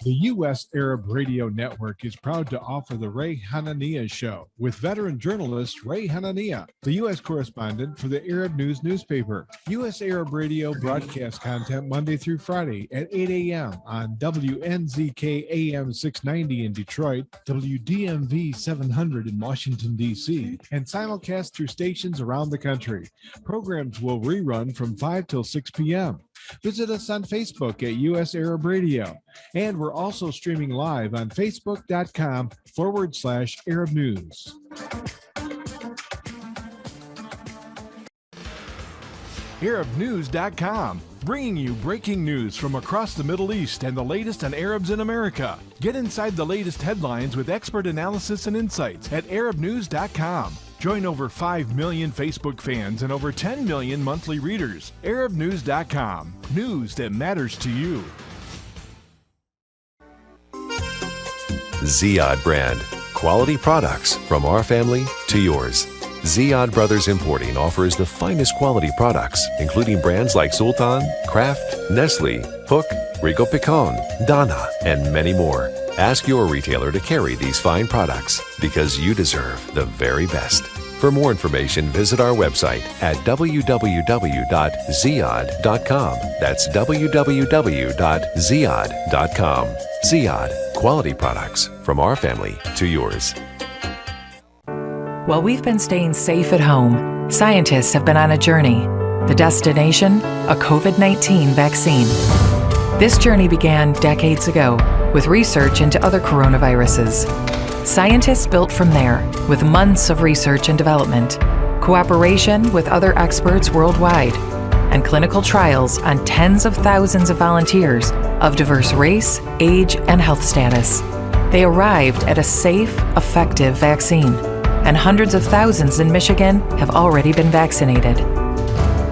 The U.S. Arab Radio Network is proud to offer the Ray Hanania Show with veteran journalist Ray Hanania, the U.S. correspondent for the Arab News newspaper. U.S. Arab Radio broadcasts content Monday through Friday at 8 a.m. on WNZK AM 690 in Detroit, WDMV 700 in Washington, D.C., and simulcast through stations around the country. Programs will rerun from 5 till 6 p.m. Visit us on Facebook at U.S. Arab Radio. And we're also streaming live on Facebook.com/Arab News. ArabNews.com, bringing you breaking news from across the Middle East and the latest on Arabs in America. Get inside the latest headlines with expert analysis and insights at ArabNews.com. Join over 5 million Facebook fans and over 10 million monthly readers. ArabNews.com, news that matters to you. Ziyad brand, quality products from our family to yours. Ziyad Brothers Importing offers the finest quality products, including brands like Sultan, Kraft, Nestle, Hook, Rico Picon, Donna, and many more. Ask your retailer to carry these fine products because you deserve the very best. For more information, visit our website at www.ziyad.com. That's www.ziyad.com. Ziyad, quality products from our family to yours. While we've been staying safe at home, scientists have been on a journey. The destination, a COVID-19 vaccine. This journey began decades ago with research into other coronaviruses. Scientists built from there with months of research and development, cooperation with other experts worldwide, and clinical trials on tens of thousands of volunteers of diverse race, age, and health status. They arrived at a safe, effective vaccine, and hundreds of thousands in Michigan have already been vaccinated.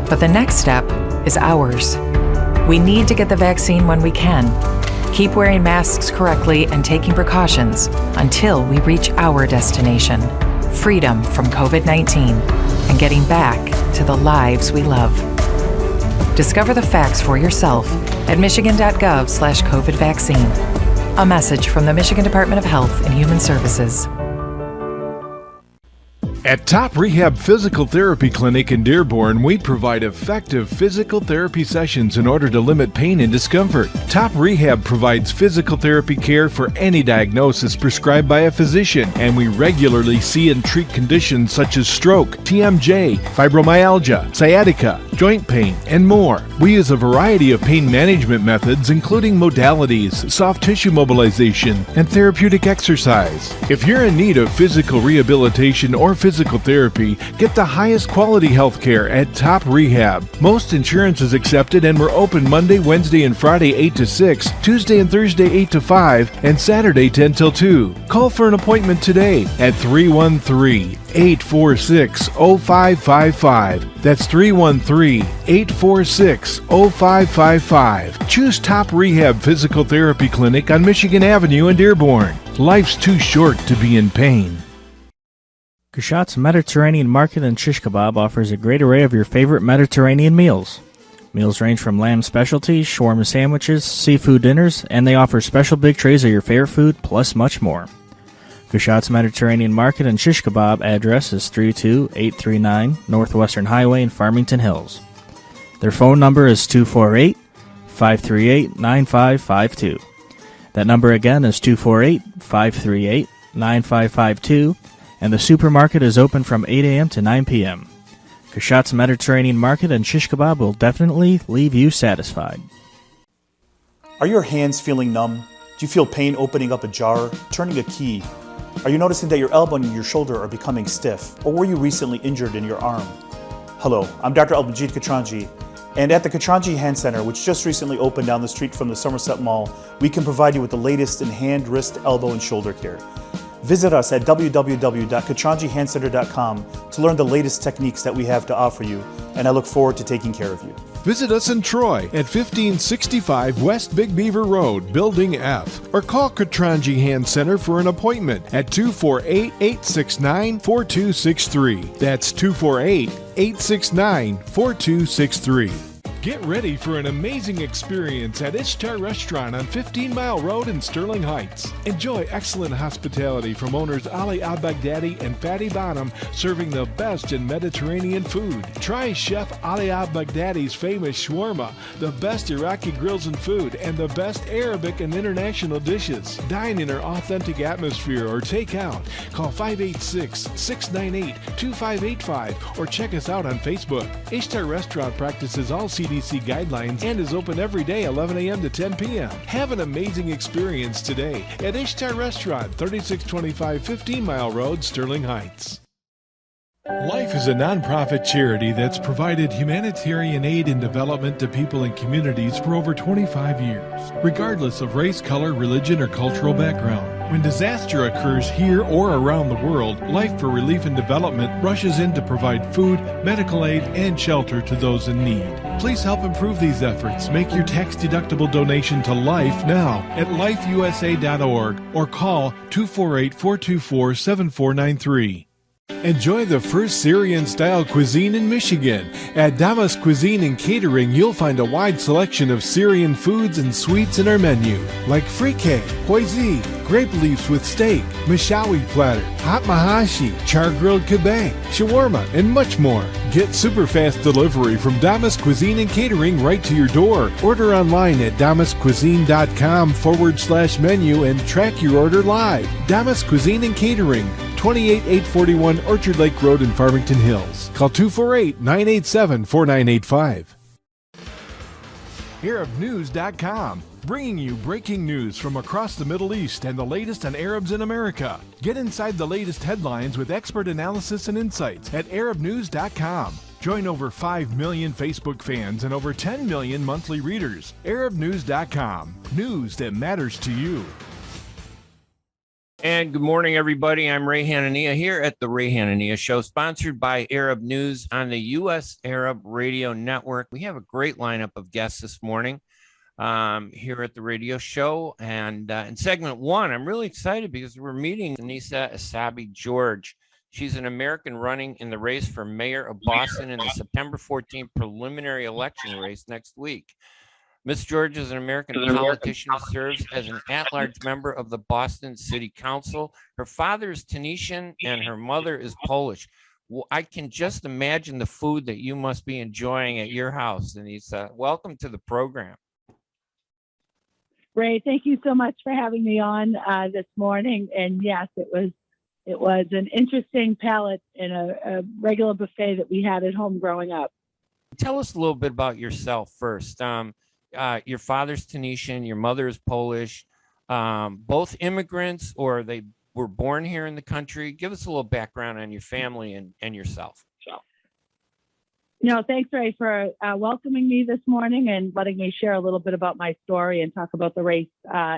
But the next step is ours. We need to get the vaccine when we can. Keep wearing masks correctly and taking precautions until we reach our destination, freedom from COVID-19, and getting back to the lives we love. Discover the facts for yourself at michigan.gov/COVID vaccine. A message from the Michigan Department of Health and Human Services. At Top Rehab Physical Therapy Clinic in Dearborn, we provide effective physical therapy sessions in order to limit pain and discomfort. Top Rehab provides physical therapy care for any diagnosis prescribed by a physician, and we regularly see and treat conditions such as stroke, TMJ, fibromyalgia, sciatica, joint pain, and more. We use a variety of pain management methods, including modalities, soft tissue mobilization, and therapeutic exercise. If you're in need of physical rehabilitation or physical therapy, get the highest quality health care at Top Rehab. Most insurance is accepted, and we're open Monday, Wednesday, and Friday 8 to 6, Tuesday and Thursday 8 to 5, and Saturday 10 till 2. Call for an appointment today at 313-846-0555. That's 313-846-0555. Choose Top Rehab Physical Therapy Clinic on Michigan Avenue in Dearborn. Life's too short to be in pain. Kashat's Mediterranean Market and Shish Kebab offers a great array of your favorite Mediterranean meals. Meals range from lamb specialties, shawarma sandwiches, seafood dinners, and they offer special big trays of your favorite food, plus much more. Kashat's Mediterranean Market and Shish Kebab address is 32839 Northwestern Highway in Farmington Hills. Their phone number is 248-538-9552. That number again is 248-538-9552. And the supermarket is open from 8 a.m. to 9 p.m. Kashat's Mediterranean Market and Shish Kebab will definitely leave you satisfied. Are your hands feeling numb? Do you feel pain opening up a jar, turning a key? Are you noticing that your elbow and your shoulder are becoming stiff? Or were you recently injured in your arm? Hello, I'm Dr. Albajit Katranji, and at the Katranji Hand Center, which just recently opened down the street from the Somerset Mall, we can provide you with the latest in hand, wrist, elbow, and shoulder care. Visit us at www.katranjihandcenter.com to learn the latest techniques that we have to offer you, and I look forward to taking care of you. Visit us in Troy at 1565 West Big Beaver Road, Building F, or call Katranji Hand Center for an appointment at 248-869-4263. That's 248-869-4263. Get ready for an amazing experience at Ishtar Restaurant on 15 Mile Road in Sterling Heights. Enjoy excellent hospitality from owners Ali al-Baghdadi and Fatty Bonham, serving the best in Mediterranean food. Try Chef Ali al-Baghdadi's famous shawarma, the best Iraqi grills and food, and the best Arabic and international dishes. Dine in our authentic atmosphere or take out. Call 586-698-2585 or check us out on Facebook. Ishtar Restaurant practices all CDC guidelines and is open every day 11 a.m. to 10 p.m. Have an amazing experience today at Ishtar Restaurant, 3625 15 Mile Road, Sterling Heights. Life is a nonprofit charity that's provided humanitarian aid and development to people and communities for over 25 years, regardless of race, color, religion, or cultural background. When disaster occurs here or around the world, Life for Relief and Development rushes in to provide food, medical aid, and shelter to those in need. Please help improve these efforts. Make your tax-deductible donation to Life now at lifeusa.org or call 248-424-7493. Enjoy the first Syrian-style cuisine in Michigan. At Damas Cuisine and Catering, you'll find a wide selection of Syrian foods and sweets in our menu, like frikeh, hoisin, grape leaves with steak, mishawi platter, hot mahashi, char-grilled kebab, shawarma, and much more. Get super fast delivery from Damas Cuisine and Catering right to your door. Order online at damascuisine.com/menu and track your order live. Damas Cuisine and Catering, 28841 Orchard Lake Road in Farmington Hills. Call 248-987-4985. ArabNews.com, bringing you breaking news from across the Middle East and the latest on Arabs in America. Get inside the latest headlines with expert analysis and insights at ArabNews.com. Join over 5 million Facebook fans and over 10 million monthly readers. ArabNews.com, news that matters to you. And good morning, everybody. I'm Ray Hanania here at the Ray Hanania Show, sponsored by Arab News on the U.S. Arab Radio Network. We have a great lineup of guests this morning here at the radio show. And in segment one, I'm really excited because we're meeting Annissa Essaibi George. She's an American running in the race for mayor of Boston in the September 14th preliminary election race next week. Ms. George is an American politician who serves as an at-large member of the Boston City Council. Her father is Tunisian and her mother is Polish. Well, I can just imagine the food that you must be enjoying at your house, Annissa. Welcome to the program. Ray, thank you so much for having me on this morning. And yes, it was an interesting palate in a regular buffet that we had at home growing up. Tell us a little bit about yourself first. Your father's Tunisian, your mother is Polish, both immigrants or they were born here in the country. Give us a little background on your family and yourself. No, thanks, Ray, for welcoming me this morning and letting me share a little bit about my story and talk about the race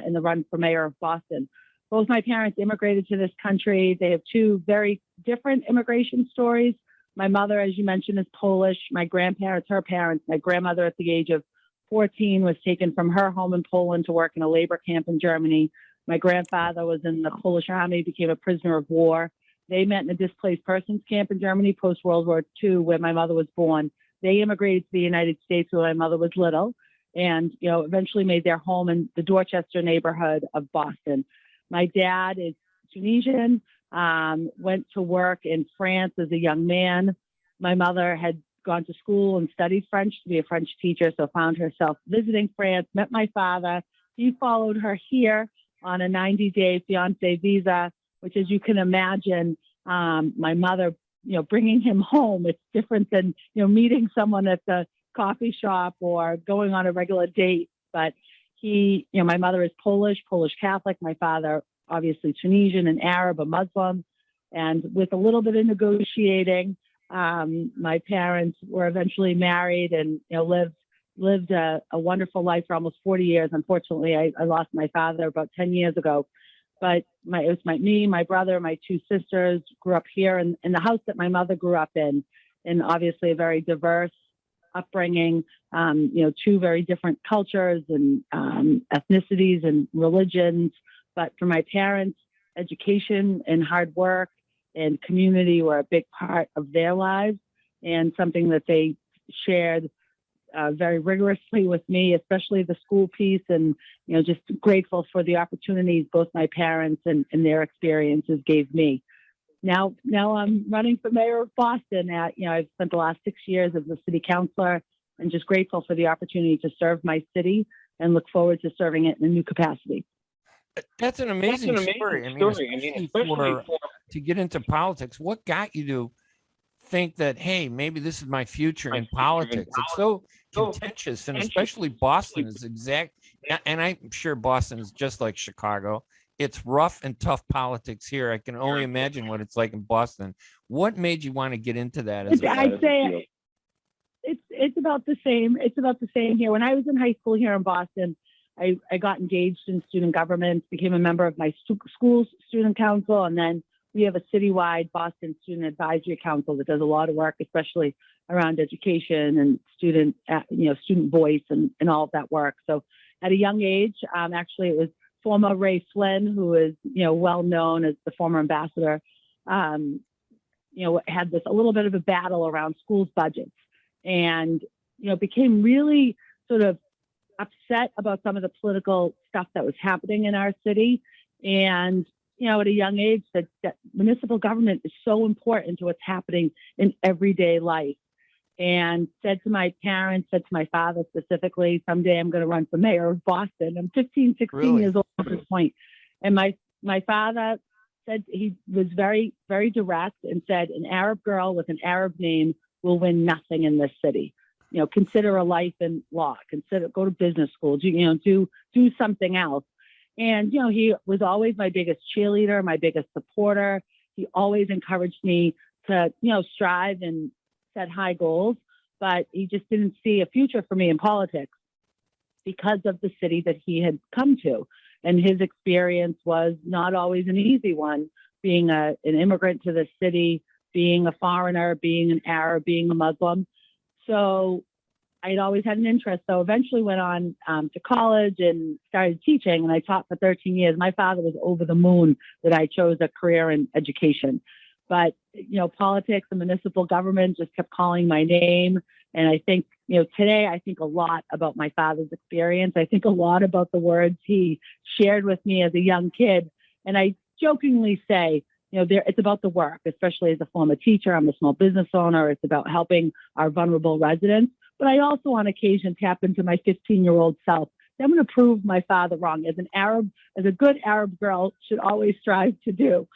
in the run for mayor of Boston. Both my parents immigrated to this country. They have two very different immigration stories. My mother, as you mentioned, is Polish. My grandparents, her parents, my grandmother at the age of 14 was taken from her home in Poland to work in a labor camp in Germany. My grandfather was in the Polish army, became a prisoner of war. They met in a displaced persons camp in Germany post-World War II, where my mother was born. They immigrated to the United States when my mother was little and, eventually made their home in the Dorchester neighborhood of Boston. My dad is Tunisian, went to work in France as a young man. My mother had gone to school and studied French to be a French teacher, so found herself visiting France, met my father. He followed her here on a 90-day fiancé visa, which, as you can imagine, my mother, bringing him home, it's different than, meeting someone at the coffee shop or going on a regular date. But he, my mother is Polish Catholic. My father, obviously Tunisian and Arab, a Muslim. And with a little bit of negotiating, my parents were eventually married and lived a wonderful life for almost 40 years. Unfortunately, I lost my father about 10 years ago. But it was me, my brother, my two sisters grew up here in the house that my mother grew up in obviously a very diverse upbringing, two very different cultures and ethnicities and religions. But for my parents, education and hard work and community were a big part of their lives and something that they shared very rigorously with me, especially the school piece, and just grateful for the opportunities both my parents and their experiences gave me. Now I'm running for mayor of Boston. I've spent the last 6 years as a city councilor, and just grateful for the opportunity to serve my city and look forward to serving it in a new capacity. That's an amazing story. Especially to get into politics. What got you to think that, hey, maybe this is my future in politics? It's so contentious, and especially Boston is and I'm sure Boston is just like Chicago. It's rough and tough politics here. I can only imagine what it's like in Boston. What made you want to get into that? I'd say it's about the same. It's about the same here. When I was in high school here in Boston, I got engaged in student government, became a member of my school's student council, and then we have a citywide Boston Student Advisory Council that does a lot of work, especially around education and student voice and all of that work. So at a young age, actually it was former Ray Flynn, who is, well known as the former ambassador, had a little bit of a battle around schools budgets, and, became really sort of upset about some of the political stuff that was happening in our city. And, at a young age, that municipal government is so important to what's happening in everyday life. And said to my parents, said to my father specifically, someday I'm going to run for mayor of Boston. I'm 15, 16 years old at this point. And my father said, he was very, very direct and said, an Arab girl with an Arab name will win nothing in this city. Consider a life in law, go to business school, do something else. And, he was always my biggest cheerleader, my biggest supporter. He always encouraged me to, strive and set high goals, but he just didn't see a future for me in politics because of the city that he had come to. And his experience was not always an easy one, being an immigrant to the city, being a foreigner, being an Arab, being a Muslim. So I'd always had an interest. So eventually went on to college and started teaching, and I taught for 13 years. My father was over the moon that I chose a career in education. But, politics and municipal government just kept calling my name. And I think, today I think a lot about my father's experience. I think a lot about the words he shared with me as a young kid. And I jokingly say, it's about the work, especially as a former teacher. I'm a small business owner. It's about helping our vulnerable residents. But I also on occasion tap into my 15-year-old self. I'm going to prove my father wrong, as a good Arab girl should always strive to do.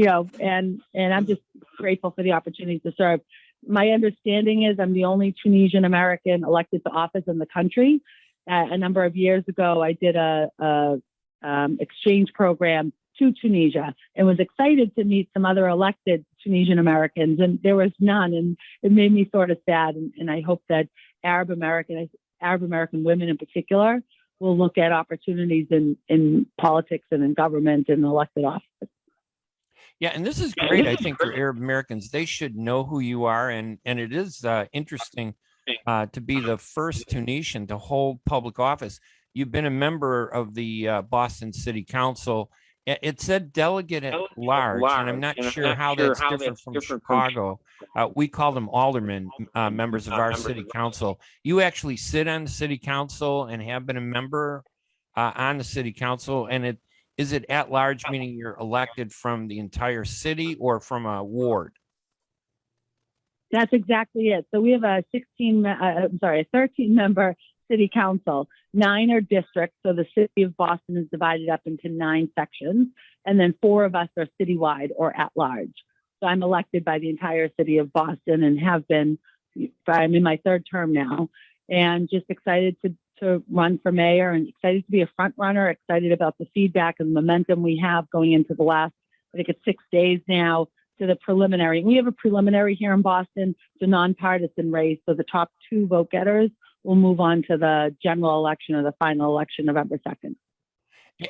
And I'm just grateful for the opportunity to serve. My understanding is I'm the only Tunisian American elected to office in the country. A number of years ago, I did a exchange program to Tunisia and was excited to meet some other elected Tunisian Americans, and there was none, and it made me sort of sad. And I hope that Arab American women in particular will look at opportunities in politics and in government and elected office. Yeah, and this is great. I think for Arab Americans, they should know who you are, and it is interesting to be the first Tunisian to hold public office. You've been a member of the Boston City Council. It said delegate at large, and I'm not sure how that's different from Chicago. We call them aldermen, members of our city council. You actually sit on the city council and have been a member on the city council, and is it at large, meaning you're elected from the entire city or from a ward? That's exactly it. So we have a 13-member city council. 9 are districts. So the city of Boston is divided up into 9 sections, and then 4 of us are citywide or at large. So I'm elected by the entire city of Boston and have been. I'm in my 3rd term now, and just excited to run for mayor and excited to be a front runner, excited about the feedback and momentum we have going into the last, I think it's 6 days now, to the preliminary. We have a preliminary here in Boston. It's a nonpartisan race. So the top 2 vote getters will move on to the general election or the final election November 2nd.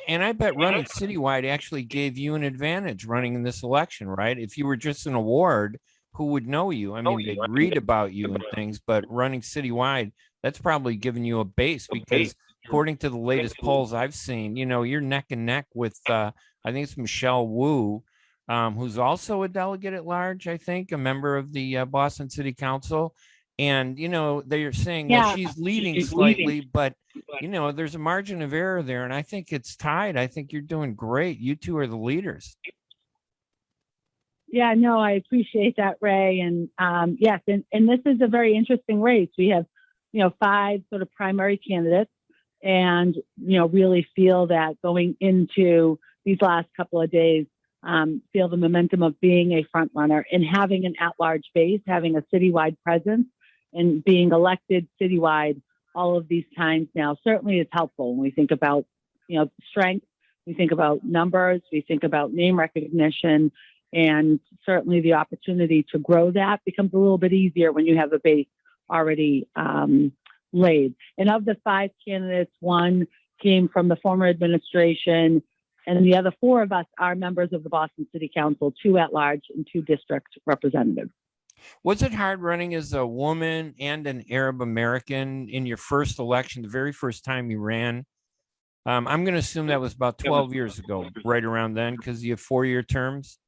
And I bet running citywide actually gave you an advantage running in this election, right? If you were just an award, who would know you? I mean, they'd read about you and things, but running citywide, that's probably given you a base, because according to the latest polls I've seen, you're neck and neck with, I think it's Michelle Wu, who's also a delegate at large, I think, a member of the Boston City Council. And, they're saying, Yeah. well, she's leading slightly, but, there's a margin of error there. And I think it's tied. I think you're doing great. You two are the leaders. Yeah, no, I appreciate that, Ray. And yes, and this is a very interesting race. We have, 5 sort of primary candidates, and, really feel that going into these last couple of days, feel the momentum of being a front runner and having an at-large base, having a citywide presence, and being elected citywide all of these times now certainly is helpful when we think about, strength, we think about numbers, we think about name recognition, and certainly the opportunity to grow that becomes a little bit easier when you have a base already laid. And of the 5 candidates, 1 came from the former administration, and the other 4 of us are members of the Boston City Council, 2 at large and 2 district representatives. Was it hard running as a woman and an Arab American in your first election, the very first time you ran? I'm going to assume that was about 12 years ago, right around then, because you have 4-year terms.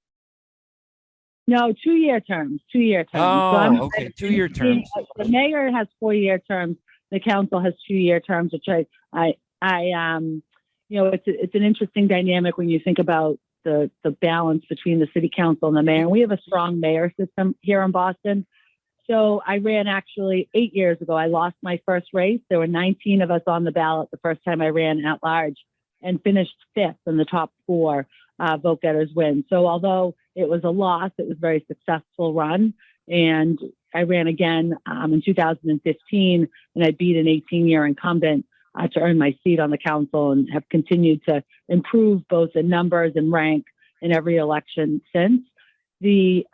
No, 2-year terms. 2-year terms. Oh, okay, 2-year terms. The mayor has 4-year terms. The council has 2-year terms, which it's an interesting dynamic when you think about the balance between the city council and the mayor. And we have a strong mayor system here in Boston. So I ran actually 8 years ago. I lost my first race. There were 19 of us on the ballot the first time I ran at large, and finished 5th in the top 4 vote getters win. So although it was a loss, it was a very successful run. And I ran again in 2015, and I beat an 18-year incumbent to earn my seat on the council, and have continued to improve both the numbers and rank in every election since. The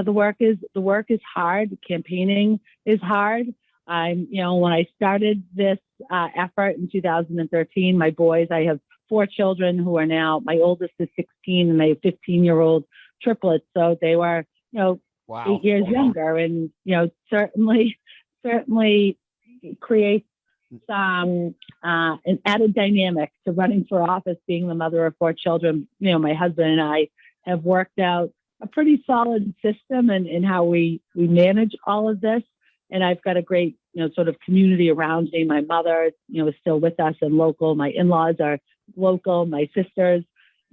work is hard. Campaigning is hard. When I started this effort in 2013, my boys, I have 4 children who are now, my oldest is 16 and I have 15-year-old triplets. So they were, wow. 8 years younger, and, certainly creates an added dynamic to running for office, being the mother of 4 children. My husband and I have worked out a pretty solid system in how we manage all of this. And I've got a great, sort of community around me. My mother, is still with us and local. My in-laws are local. My sisters,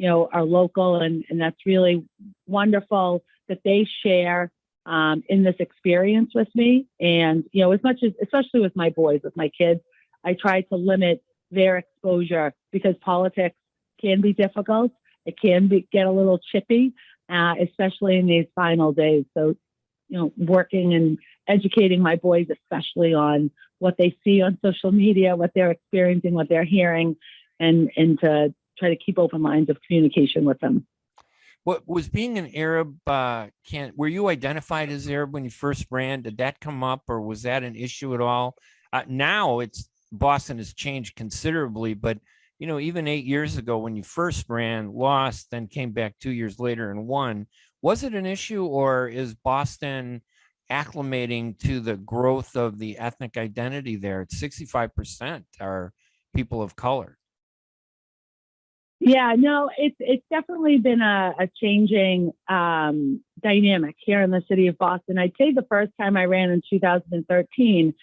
are local. And that's really wonderful that they share in this experience with me. And, especially with my boys, with my kids, I try to limit their exposure, because politics can be difficult. It can get a little chippy, especially in these final days. So, working and educating my boys, especially on what they see on social media, what they're experiencing, what they're hearing, and to try to keep open lines of communication with them. What was being an Arab? Were you identified as Arab when you first ran? Did that come up, or was that an issue at all? Now Boston has changed considerably, but even 8 years ago when you first ran, lost, then came back 2 years later and won, was it an issue, or is Boston acclimating to the growth of the ethnic identity there? It's 65% are people of color. Yeah, no, it's definitely been a changing dynamic here in the city of Boston. I'd say the first time I ran in 2013,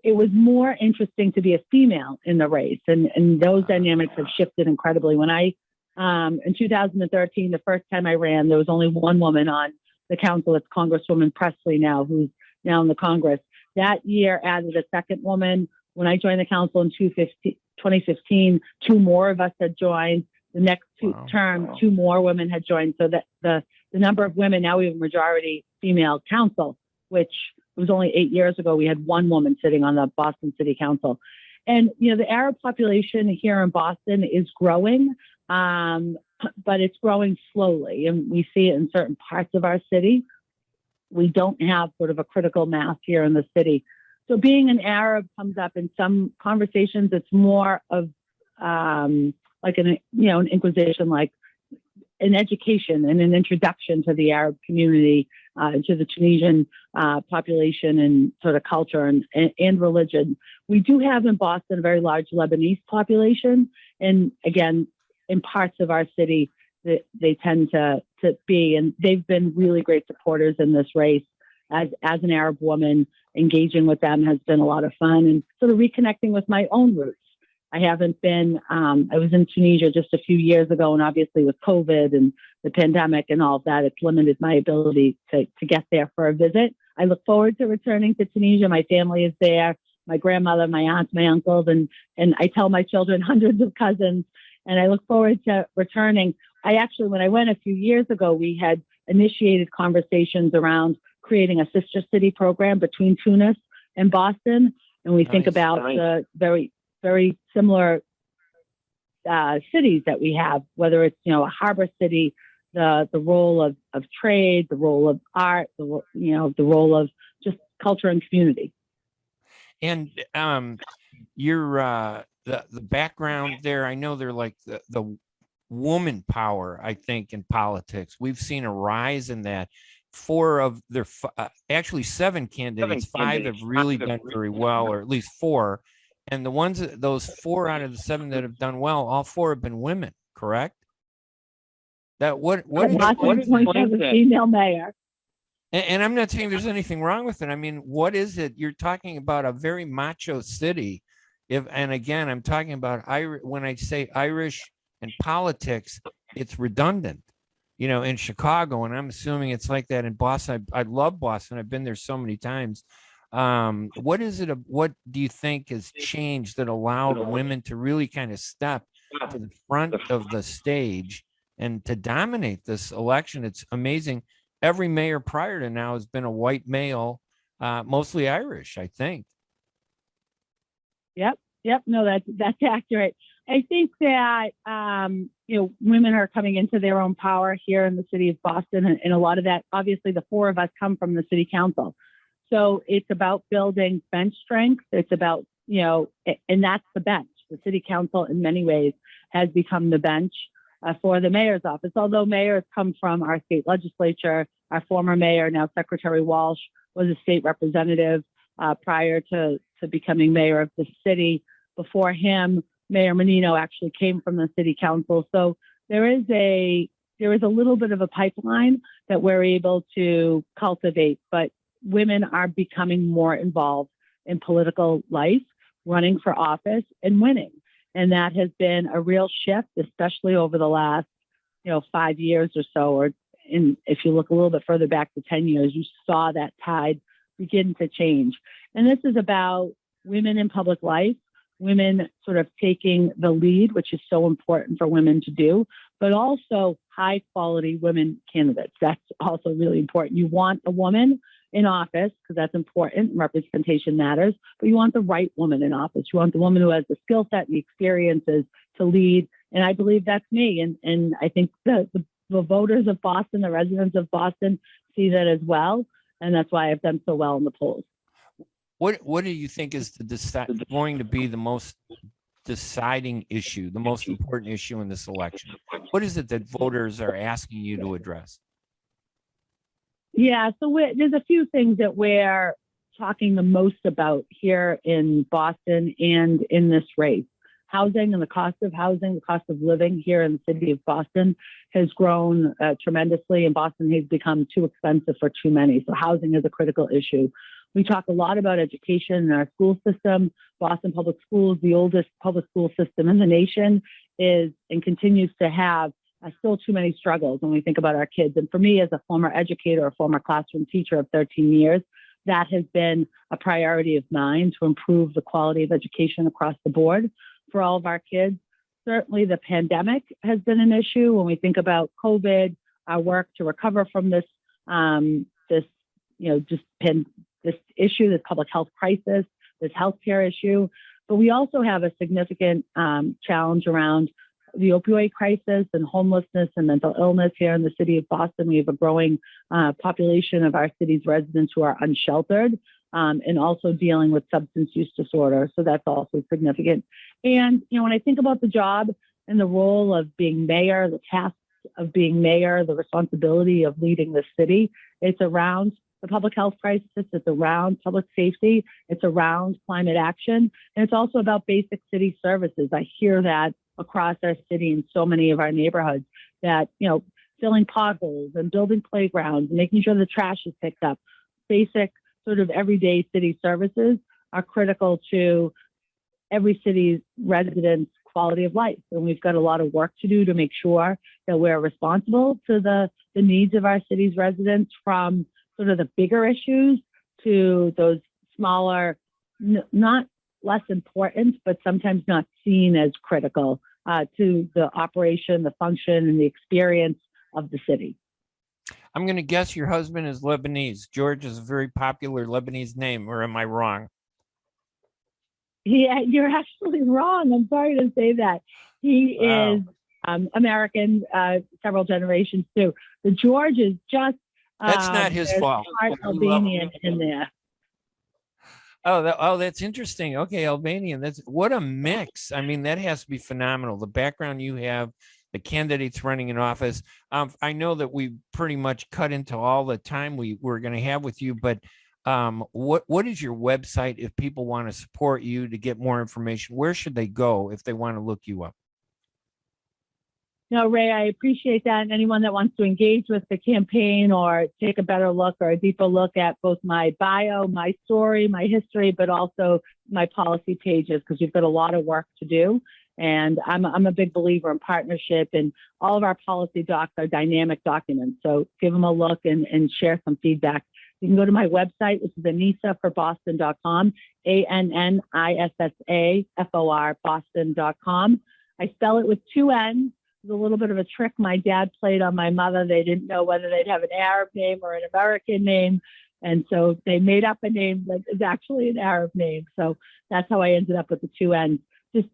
it was more interesting to be a female in the race, and those dynamics have shifted incredibly. When in 2013, the first time I ran, there was only one woman on the council. It's Congresswoman Presley now, who's now in the Congress. That year added a second woman. When I joined the council in 2015, 2 more of us had joined. The next term, 2 more women had joined. So that the number of women, now we have a majority female council, which was only 8 years ago. We had 1 woman sitting on the Boston City Council. And, the Arab population here in Boston is growing, but it's growing slowly. And we see it in certain parts of our city. We don't have sort of a critical mass here in the city. So being an Arab comes up in some conversations. It's more of like an inquisition, like an education and an introduction to the Arab community, to the Tunisian population and sort of culture and religion. We do have in Boston a very large Lebanese population. And again, in parts of our city, they tend to be, and they've been really great supporters in this race. as an Arab woman, engaging with them has been a lot of fun and sort of reconnecting with my own roots. I haven't been, I was in Tunisia just a few years ago, and obviously with COVID and the pandemic and all of that, it's limited my ability to get there for a visit. I look forward to returning to Tunisia. My family is there, my grandmother, my aunts, my uncles, and I tell my children, hundreds of cousins, and I look forward to returning. I actually, when I went a few years ago, we had initiated conversations around creating a sister city program between Tunis and Boston. And we think about the very, very similar cities that we have, whether it's, a harbor city, the role of trade, the role of art, the role of just culture and community. And your the background there, I know they're like the woman power, I think, in politics. We've seen a rise in that. Actually 7 candidates, 5 have really done very well, or at least 4. And those 4 out of the 7 that have done well, all 4 have been women, correct? What is a female mayor? And I'm not saying there's anything wrong with it. I mean, what is it? You're talking about a very macho city. And again, I'm talking about when I say Irish and politics, it's redundant. In Chicago, and I'm assuming it's like that in Boston. I love Boston. I've been there so many times. What is it? What do you think has changed that allowed women to really kind of step to the front of the stage and to dominate this election? It's amazing. Every mayor prior to now has been a white male, mostly Irish, I think. Yep. No, that's accurate. I think that, women are coming into their own power here in the city of Boston. And a lot of that, obviously, the 4 of us come from the city council. So it's about building bench strength. It's about, and that's the bench. The city council, in many ways, has become the bench for the mayor's office. Although mayors come from our state legislature, our former mayor, now Secretary Walsh, was a state representative prior to becoming mayor of the city. Before him, Mayor Menino actually came from the city council. So there is a little bit of a pipeline that we're able to cultivate, but women are becoming more involved in political life, running for office and winning. And that has been a real shift, especially over the last, 5 years or so, if you look a little bit further back to 10 years, you saw that tide begin to change. And this is about women in public life, women sort of taking the lead, which is so important for women to do, but also high quality women candidates. That's also really important. You want a woman in office because that's important. Representation matters, but you want the right woman in office. You want the woman who has the skill set and the experiences to lead. And I believe that's me. And I think the voters of Boston, the residents of Boston see that as well. And that's why I've done so well in the polls. What do you think is going to be the most deciding issue, the most important issue in this election? What is it that voters are asking you to address? Yeah, so there's a few things that we're talking the most about here in Boston and in this race. Housing and the cost of housing, the cost of living here in the city of Boston has grown tremendously, and Boston has become too expensive for too many. So housing is a critical issue. We talk a lot about education in our school system. Boston Public Schools, the oldest public school system in the nation, is and continues to have still too many struggles when we think about our kids. And for me, as a former educator, a former classroom teacher of 13 years, that has been a priority of mine to improve the quality of education across the board for all of our kids. Certainly the pandemic has been an issue when we think about COVID, our work to recover from this issue, this public health crisis, this healthcare issue. But we also have a significant challenge around the opioid crisis and homelessness and mental illness here in the city of Boston. We have a growing population of our city's residents who are unsheltered and also dealing with substance use disorder. So that's also significant. And, when I think about the job and the role of being mayor, the tasks of being mayor, the responsibility of leading the city, it's around the public health crisis, it's around public safety, it's around climate action, and it's also about basic city services. I hear that across our city in so many of our neighborhoods that, filling potholes and building playgrounds and making sure the trash is picked up. basic sort of everyday city services are critical to every city's residents' quality of life. And we've got a lot of work to do to make sure that we're responsible to the needs of our city's residents, from sort of the bigger issues to those smaller, not less important, but sometimes not seen as critical to the operation, the function, and the experience of the city. I'm going to guess your husband is Lebanese. George is a very popular Lebanese name, or am I wrong? Yeah, you're actually wrong. I'm sorry to say that. He is American, several generations too. The George is just that's not his fault. Part Albanian in there. That's interesting. Okay, Albanian. That's what a mix. I mean, that has to be phenomenal. The background you have, the candidates running in office. I know that we pretty much cut into all the time we were going to have with you, but what is your website if people want to support you to get more information? Where should they go if they want to look you up? No, Ray, I appreciate that. And anyone that wants to engage with the campaign or take a better look or a deeper look at both my bio, my story, my history, but also my policy pages, because we've got a lot of work to do. And I'm a big believer in partnership, and all of our policy docs are dynamic documents. So give them a look and share some feedback. You can go to my website, which is AnnissaForBoston.com, ANNISSAFOR Boston.com. I spell it with two N's. It's a little bit of a trick my dad played on my mother. They didn't know whether they'd have an Arab name or an American name. And so they made up a name that is actually an Arab name. So that's how I ended up with the two N's. Just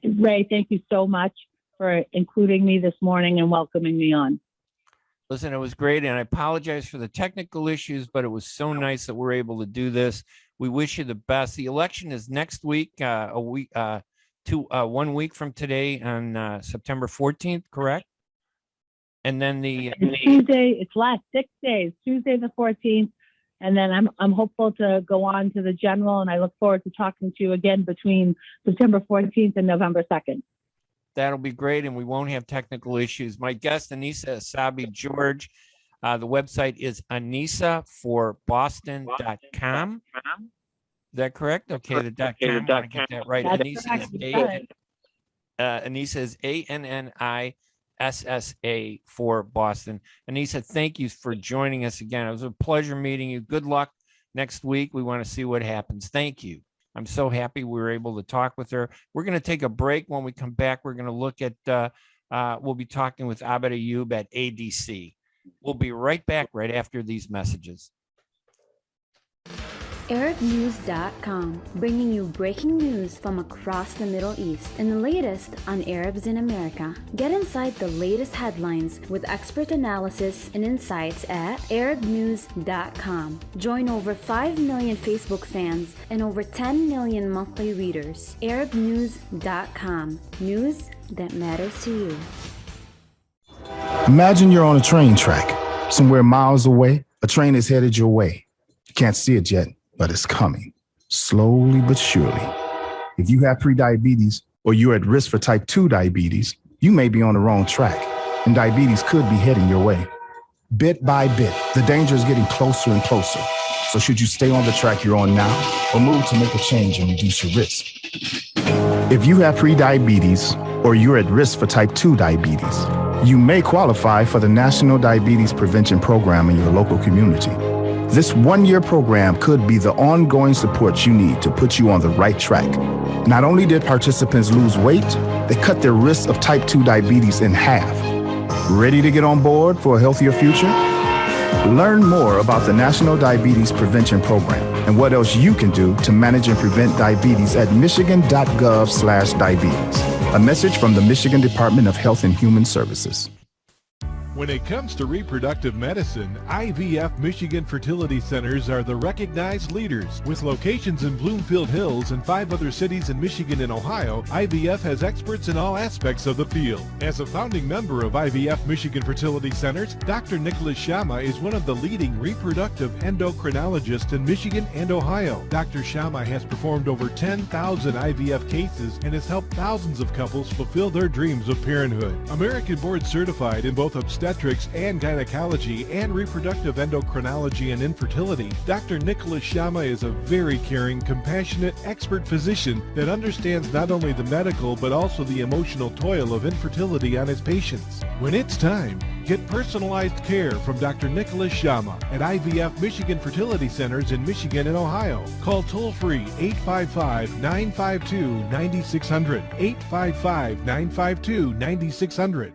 Ray, thank you so much for including me this morning and welcoming me on. Listen, it was great, and I apologize for the technical issues, but it was so nice that we're able to do this. We wish you the best. The election is next week, 1 week from today on September 14th, correct? And then Tuesday, it's last 6 days, Tuesday the 14th. And then I'm hopeful to go on to the general, and I look forward to talking to you again between September 14th and November 2nd. That'll be great, and we won't have technical issues. My guest, Annissa Essaibi George. The website is AnnissaForBoston.com. Is that correct? Okay, the .com. I want to get that right. Annissa is ANNISSA for Boston. Annissa, thank you for joining us again. It was a pleasure meeting you. Good luck next week. We want to see what happens. Thank you. I'm so happy we were able to talk with her. We're going to take a break. When we come back, we're going to look at, we'll be talking with Abed Ayoub at ADC. We'll be right back right after these messages. ArabNews.com, bringing you breaking news from across the Middle East and the latest on Arabs in America. Get inside the latest headlines with expert analysis and insights at ArabNews.com. Join over 5 million Facebook fans and over 10 million monthly readers. ArabNews.com, news that matters to you. Imagine you're on a train track. Somewhere miles away, a train is headed your way. You can't see it yet, but it's coming, slowly but surely. If you have prediabetes or you're at risk for type 2 diabetes, you may be on the wrong track, and diabetes could be heading your way. Bit by bit, the danger is getting closer and closer. So should you stay on the track you're on now or move to make a change and reduce your risk? If you have prediabetes or you're at risk for type 2 diabetes, you may qualify for the National Diabetes Prevention Program in your local community. This one-year program could be the ongoing support you need to put you on the right track. Not only did participants lose weight, they cut their risk of type 2 diabetes in half. Ready to get on board for a healthier future? Learn more about the National Diabetes Prevention Program and what else you can do to manage and prevent diabetes at michigan.gov/diabetes. A message from the Michigan Department of Health and Human Services. When it comes to reproductive medicine, IVF Michigan Fertility Centers are the recognized leaders. With locations in Bloomfield Hills and 5 other cities in Michigan and Ohio, IVF has experts in all aspects of the field. As a founding member of IVF Michigan Fertility Centers, Dr. Nicholas Shama is one of the leading reproductive endocrinologists in Michigan and Ohio. Dr. Shama has performed over 10,000 IVF cases and has helped thousands of couples fulfill their dreams of parenthood. American board certified in both obstetrics obstetrics and gynecology and reproductive endocrinology and infertility, Dr. Nicholas Sharma is a very caring, compassionate, expert physician that understands not only the medical but also the emotional toil of infertility on his patients. When it's time, get personalized care from Dr. Nicholas Sharma at IVF Michigan Fertility Centers in Michigan and Ohio. Call toll-free 855-952-9600, 855-952-9600.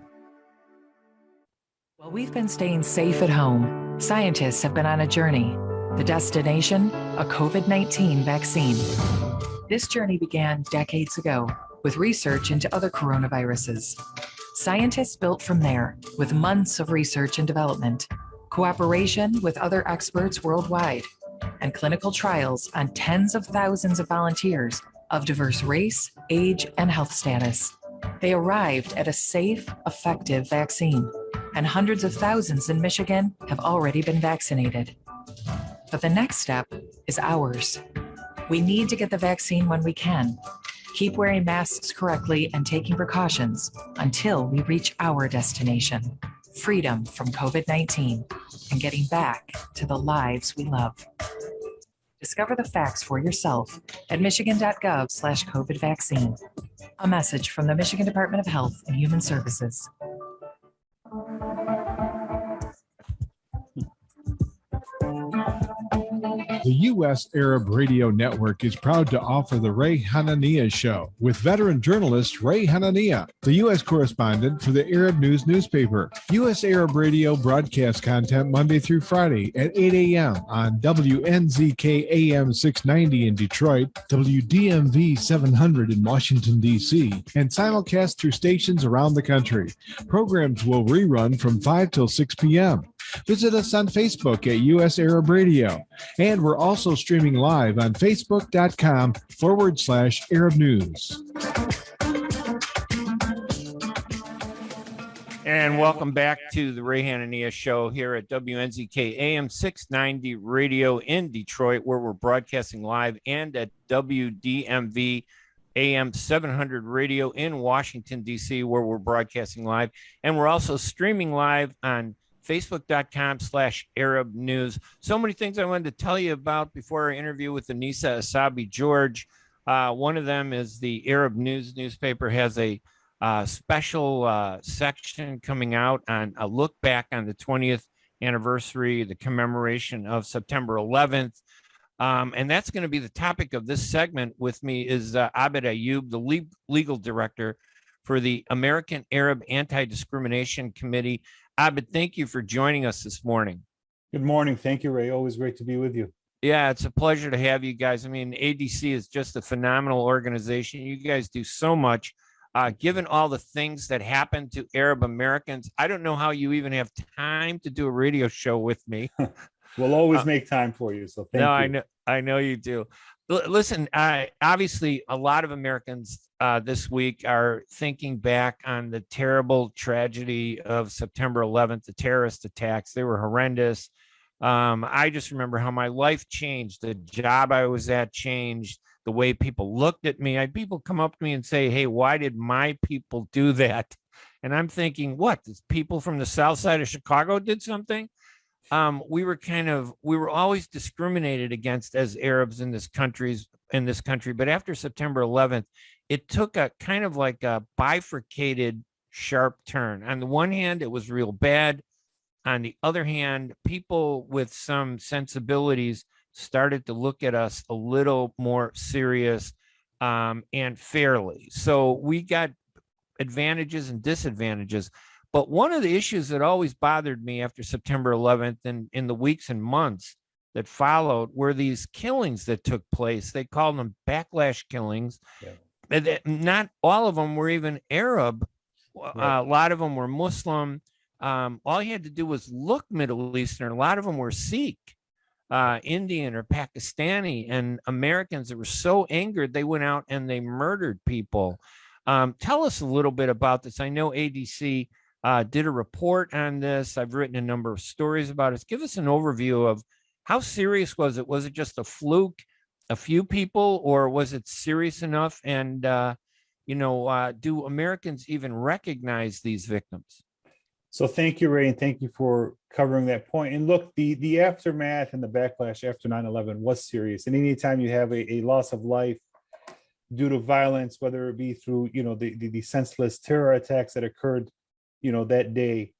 While we've been staying safe at home, scientists have been on a journey. The destination, a COVID-19 vaccine. This journey began decades ago with research into other coronaviruses. Scientists built from there with months of research and development, cooperation with other experts worldwide, and clinical trials on tens of thousands of volunteers of diverse race, age, and health status. They arrived at a safe, effective vaccine, and hundreds of thousands in Michigan have already been vaccinated. But the next step is ours. We need to get the vaccine when we can. Keep wearing masks correctly and taking precautions until we reach our destination, freedom from COVID-19 and getting back to the lives we love. Discover the facts for yourself at michigan.gov/COVID vaccine. A message from the Michigan Department of Health and Human Services. The U.S. Arab Radio Network is proud to offer the Ray Hanania Show with veteran journalist Ray Hanania, the U.S. correspondent for the Arab News newspaper. U.S. Arab Radio broadcasts content Monday through Friday at 8 a.m. on WNZK AM 690 in Detroit, WDMV 700 in Washington, D.C., and simulcast through stations around the country. Programs will rerun from 5 till 6 p.m. Visit us on Facebook at U.S. Arab Radio. And we're also streaming live on Facebook.com/Arab News. And welcome back to the Ray Hanania Show here at WNZK AM 690 Radio in Detroit, where we're broadcasting live, and at WDMV AM 700 Radio in Washington, D.C., where we're broadcasting live. And we're also streaming live on Facebook.com/Arab News. So many things I wanted to tell you about before our interview with Annissa Essaibi George. One of them is the Arab News newspaper has a special section coming out on a look back on the 20th anniversary, the commemoration of September 11th. And that's going to be the topic of this segment. With me is Abed Ayoub, the legal director for the American Arab Anti-Discrimination Committee. Abed, thank you for joining us this morning. Good morning. Thank you, Ray. Always great to be with you. Yeah, it's a pleasure to have you guys. I mean, ADC is just a phenomenal organization. You guys do so much. Given all the things that happen to Arab Americans, I don't know how you even have time to do a radio show with me. We'll always make time for you. So thank you. I know you do. Listen, obviously, a lot of Americans this week are thinking back on the terrible tragedy of September 11th, the terrorist attacks. They were horrendous. I just remember how my life changed. The job I was at changed. The way people looked at me. I had people come up to me and say, "Hey, why did my people do that?" And I'm thinking, what? People from the south side of Chicago did something? We were always discriminated against as Arabs in this country. But after September 11th, it took a kind of like a bifurcated, sharp turn. On the one hand, it was real bad. On the other hand, people with some sensibilities started to look at us a little more serious and fairly. So we got advantages and disadvantages. But one of the issues that always bothered me after September 11th and in the weeks and months that followed were these killings that took place. They called them backlash killings. Yeah. Not all of them were even Arab. Right. A lot of them were Muslim. All you had to do was look Middle Eastern. A lot of them were Sikh, Indian or Pakistani, and Americans that were so angered, they went out and they murdered people. Tell us a little bit about this. I know ADC did a report on this. I've written a number of stories about it. Give us an overview of how serious was it? Was it just a fluke, a few people, or was it serious enough? And, do Americans even recognize these victims? So thank you, Ray, and thank you for covering that point. And look, the aftermath and the backlash after 9/11 was serious. And anytime you have a loss of life due to violence, whether it be through, the senseless terror attacks that occurred, that day,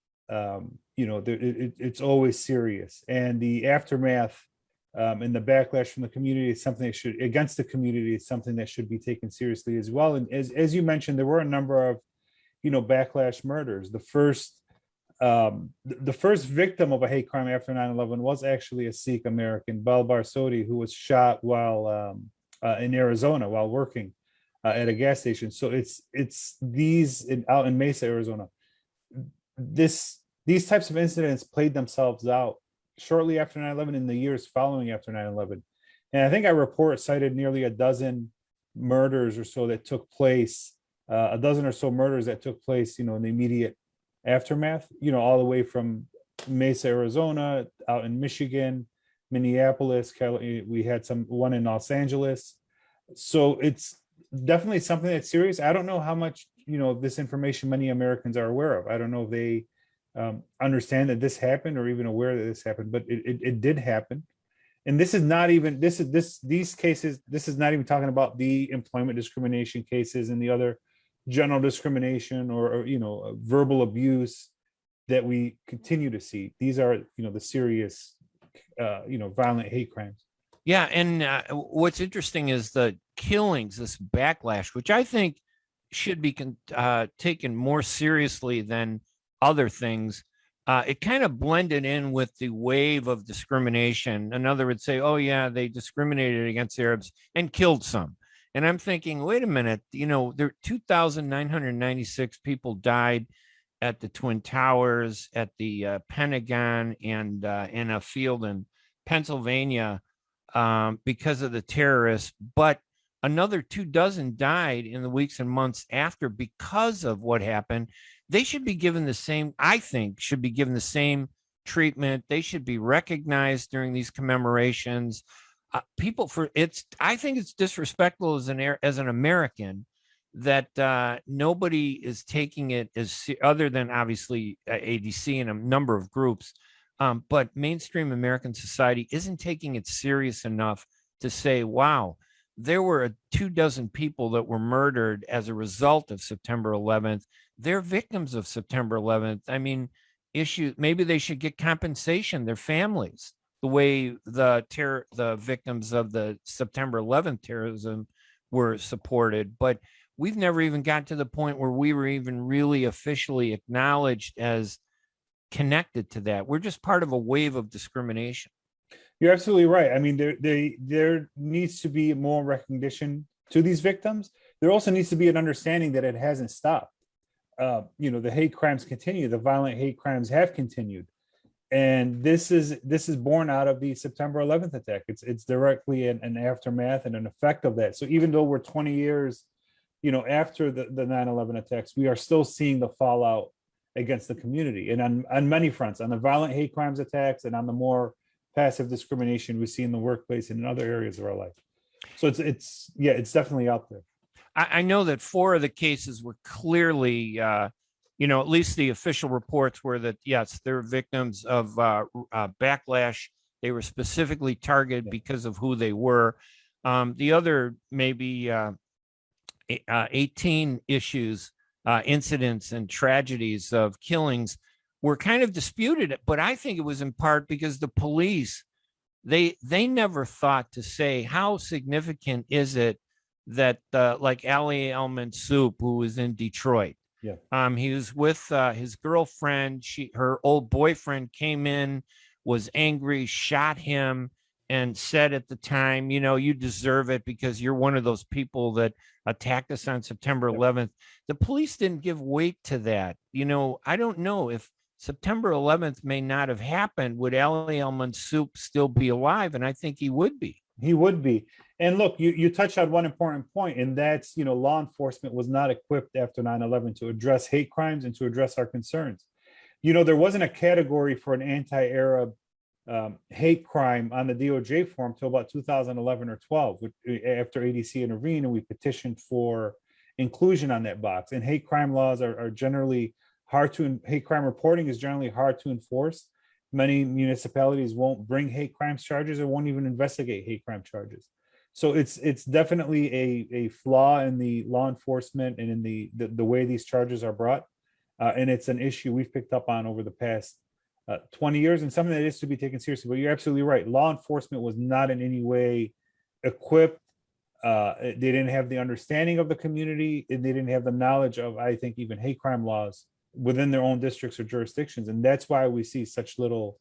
it's always serious. And the aftermath and the backlash from the community is something that against the community is something that should be taken seriously as well. And as you mentioned, there were a number of, backlash murders. The first victim of a hate crime after 9/11 was actually a Sikh American, Balbar Sodhi, who was shot while in Arizona while working at a gas station. So it's out in Mesa, Arizona. These types of incidents played themselves out shortly after 9/11 in the years following after 9/11. And I think our report cited nearly a dozen murders or so that took place, a dozen or so murders that took place, in the immediate aftermath, all the way from Mesa, Arizona, out in Michigan, Minneapolis, we had one in Los Angeles. So it's definitely something that's serious. I don't know how much, this information many Americans are aware of. I don't know if they understand that this happened or even aware that this happened, but it did happen. And this is not even, these cases, this is not even talking about the employment discrimination cases and the other general discrimination or verbal abuse that we continue to see. These are, the serious, violent hate crimes. Yeah. And what's interesting is the killings, this backlash, which I think should be taken more seriously than other things. It kind of blended in with the wave of discrimination. Another would say, oh, yeah, they discriminated against Arabs and killed some. And I'm thinking, wait a minute, there 2,996 people died at the Twin Towers, at the Pentagon, and in a field in Pennsylvania because of the terrorists. But another 24 died in the weeks and months after because of what happened. They should be given the same, I think, should be given the same treatment. They should be recognized during these commemorations. I think it's disrespectful as an American that nobody is taking it as other than obviously ADC and a number of groups, but mainstream American society isn't taking it serious enough to say, wow, there were 24 people that were murdered as a result of September 11th. They're victims of September 11th. I mean, maybe they should get compensation, their families, the way the victims of the September 11th terrorism were supported. But we've never even got to the point where we were even really officially acknowledged as connected to that. We're just part of a wave of discrimination. You're absolutely right. I mean, there needs to be more recognition to these victims. There also needs to be an understanding that it hasn't stopped. The hate crimes continue. The violent hate crimes have continued. And this is born out of the September 11th attack. It's directly an aftermath and an effect of that. So even though we're 20 years, after the 9/11 attacks, we are still seeing the fallout against the community, and on many fronts, on the violent hate crimes attacks and on the more passive discrimination we see in the workplace and in other areas of our life. So it's definitely out there. I know that 4 of the cases were clearly, at least the official reports were that, yes, they're victims of backlash. They were specifically targeted because of who they were. The other maybe 18 incidents and tragedies of killings were kind of disputed, but I think it was in part because the police, they never thought to say how significant is it that like Ali El-Mansoub, who was in Detroit. Yeah. He was with his girlfriend. Her old boyfriend came in, was angry, shot him, and said at the time, you deserve it because you're one of those people that attacked us on September 11th. The police didn't give weight to that. I don't know if September 11th may not have happened. Would Ali El-Mansoub still be alive? And I think he would be. He would be. And look, you touched on one important point, and that's, law enforcement was not equipped after 9/11 to address hate crimes and to address our concerns. There wasn't a category for an anti-Arab hate crime on the DOJ form until about 2011 or 12, after ADC intervened and we petitioned for inclusion on that box. And hate crime laws are generally hate crime reporting is generally hard to enforce. Many municipalities won't bring hate crimes charges or won't even investigate hate crime charges. So it's definitely a flaw in the law enforcement and in the way these charges are brought. And it's an issue we've picked up on over the past 20 years, and something that is to be taken seriously. But you're absolutely right. Law enforcement was not in any way equipped. They didn't have the understanding of the community, and they didn't have the knowledge of, I think, even hate crime laws within their own districts or jurisdictions. And that's why we see such little